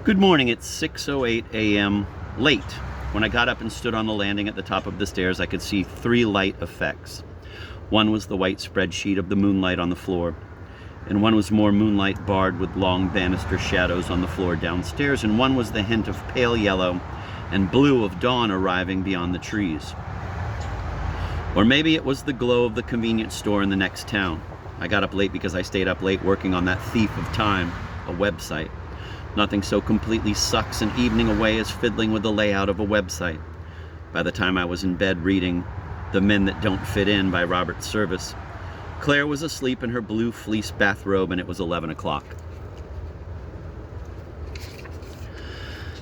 Good morning. It's 6:08 a.m. late. When I got up and stood on the landing at the top of the stairs, I could see three light effects. One was the white spreadsheet of the moonlight on the floor, and one was more moonlight barred with long banister shadows on the floor downstairs, and one was the hint of pale yellow and blue of dawn arriving beyond the trees. Or maybe it was the glow of the convenience store in the next town. I got up late because I stayed up late working on that thief of time, a website. Nothing so completely sucks an evening away as fiddling with the layout of a website. By the time I was in bed reading The Men That Don't Fit In by Robert Service, Claire was asleep in her blue fleece bathrobe, and it was 11 o'clock.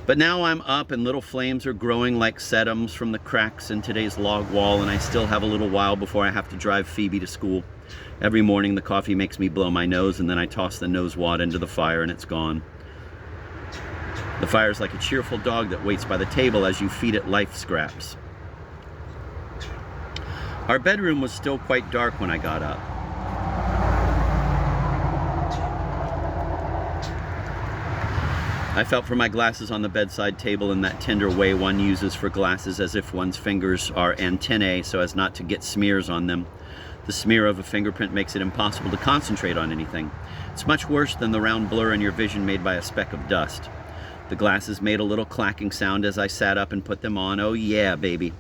But now I'm up and little flames are growing like sedums from the cracks in today's log wall, and I still have a little while before I have to drive Phoebe to school. Every morning the coffee makes me blow my nose, and then I toss the nose wad into the fire and it's gone. The fire is like a cheerful dog that waits by the table as you feed it life scraps. Our bedroom was still quite dark when I got up. I felt for my glasses on the bedside table in that tender way one uses for glasses, as if one's fingers are antennae so as not to get smears on them. The smear of a fingerprint makes it impossible to concentrate on anything. It's much worse than the round blur in your vision made by a speck of dust. The glasses made a little clacking sound as I sat up and put them on. Oh yeah, baby.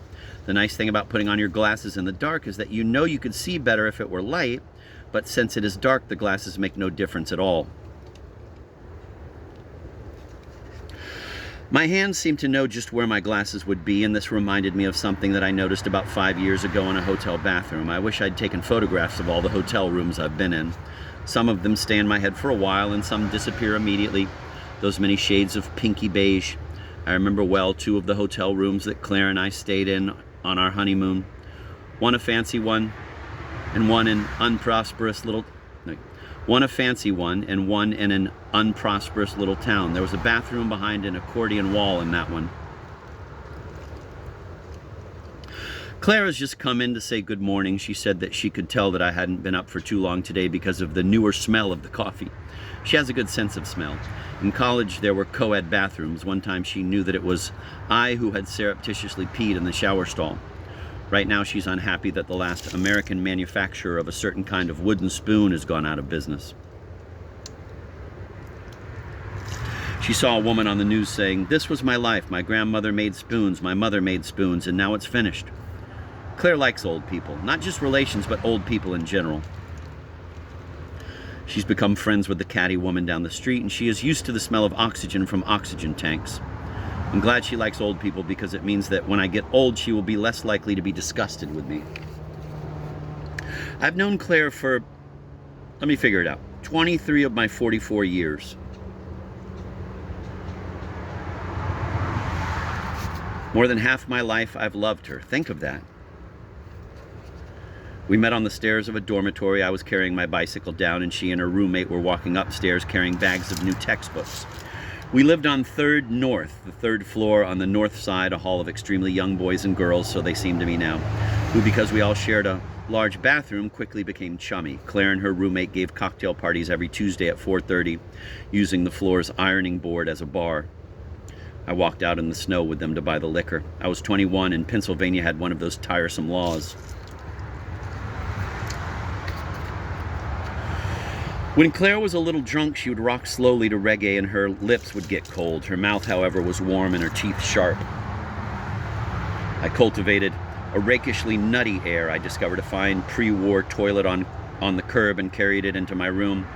The nice thing about putting on your glasses in the dark is that you know you could see better if it were light, but since it is dark, the glasses make no difference at all. My hands seemed to know just where my glasses would be, and this reminded me of something that I noticed about 5 years ago in a hotel bathroom. I wish I'd taken photographs of all the hotel rooms I've been in. Some of them stay in my head for a while, and some disappear immediately. Those many shades of pinky beige. I remember well 2 of the hotel rooms that Claire and I stayed in on our honeymoon. One a fancy one, and one in unprosperous little... One a fancy one, and one in an unprosperous little town. There was a bathroom behind an accordion wall in that one. Claire has just come in to say good morning. She said that she could tell that I hadn't been up for too long today because of the newer smell of the coffee. She has a good sense of smell. In college, there were co-ed bathrooms. One time she knew that it was I who had surreptitiously peed in the shower stall. Right now, she's unhappy that the last American manufacturer of a certain kind of wooden spoon has gone out of business. She saw a woman on the news saying, "This was my life. My grandmother made spoons, my mother made spoons, and now it's finished." Claire likes old people, not just relations, but old people in general. She's become friends with the catty woman down the street, and she is used to the smell of oxygen from oxygen tanks. I'm glad she likes old people because it means that when I get old, she will be less likely to be disgusted with me. I've known Claire for, let me figure it out, 23 of my 44 years. More than half my life, I've loved her. Think of that. We met on the stairs of a dormitory. I was carrying my bicycle down, and she and her roommate were walking upstairs carrying bags of new textbooks. We lived on 3rd North, the 3rd floor on the north side, a hall of extremely young boys and girls, so they seem to me now, who, because we all shared a large bathroom, quickly became chummy. Claire and her roommate gave cocktail parties every Tuesday at 4:30, using the floor's ironing board as a bar. I walked out in the snow with them to buy the liquor. I was 21, and Pennsylvania had one of those tiresome laws. When Claire was a little drunk, she would rock slowly to reggae, and her lips would get cold. Her mouth, however, was warm and her teeth sharp. I cultivated a rakishly nutty air. I discovered a fine pre-war toilet on the curb and carried it into my room,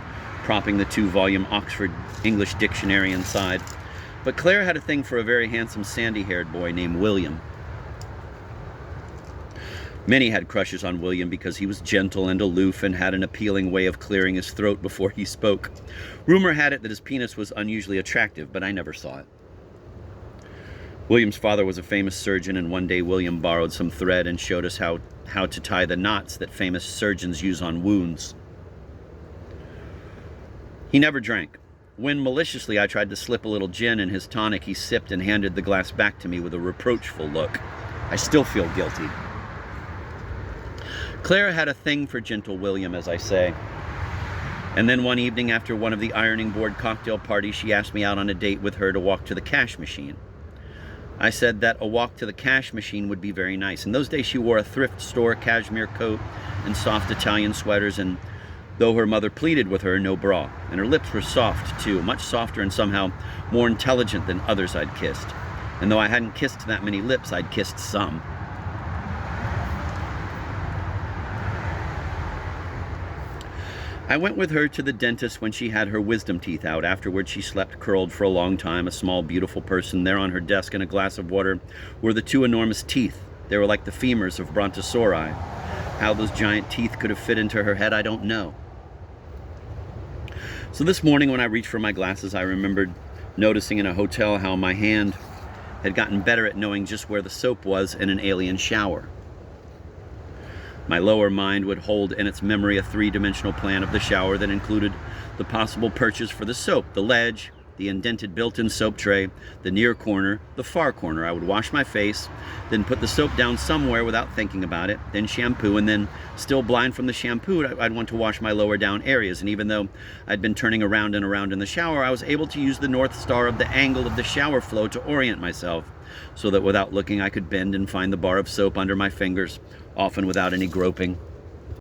propping the 2-volume Oxford English Dictionary inside. But Claire had a thing for a very handsome sandy-haired boy named William. Many had crushes on William because he was gentle and aloof and had an appealing way of clearing his throat before he spoke. Rumor had it that his penis was unusually attractive, but I never saw it. William's father was a famous surgeon, and one day William borrowed some thread and showed us how to tie the knots that famous surgeons use on wounds. He never drank. When maliciously I tried to slip a little gin in his tonic, he sipped and handed the glass back to me with a reproachful look. I still feel guilty. Claire had a thing for gentle William, as I say. And then one evening after one of the ironing board cocktail parties, she asked me out on a date with her to walk to the cash machine. I said that a walk to the cash machine would be very nice. In those days, she wore a thrift store cashmere coat and soft Italian sweaters, and though her mother pleaded with her, no bra. And her lips were soft, too, much softer and somehow more intelligent than others I'd kissed. And though I hadn't kissed that many lips, I'd kissed some. I went with her to the dentist when she had her wisdom teeth out. Afterward, she slept curled for a long time, a small, beautiful person. There on her desk in a glass of water were the two enormous teeth. They were like the femurs of brontosauri. How those giant teeth could have fit into her head, I don't know. So this morning when I reached for my glasses, I remembered noticing in a hotel how my hand had gotten better at knowing just where the soap was in an alien shower. My lower mind would hold in its memory a three-dimensional plan of the shower that included the possible perches for the soap, the ledge, the indented built-in soap tray, the near corner, the far corner. I would wash my face, then put the soap down somewhere without thinking about it, then shampoo, and then, still blind from the shampoo, I'd want to wash my lower down areas. And even though I'd been turning around and around in the shower, I was able to use the North Star of the angle of the shower flow to orient myself, so that without looking I could bend and find the bar of soap under my fingers, often without any groping.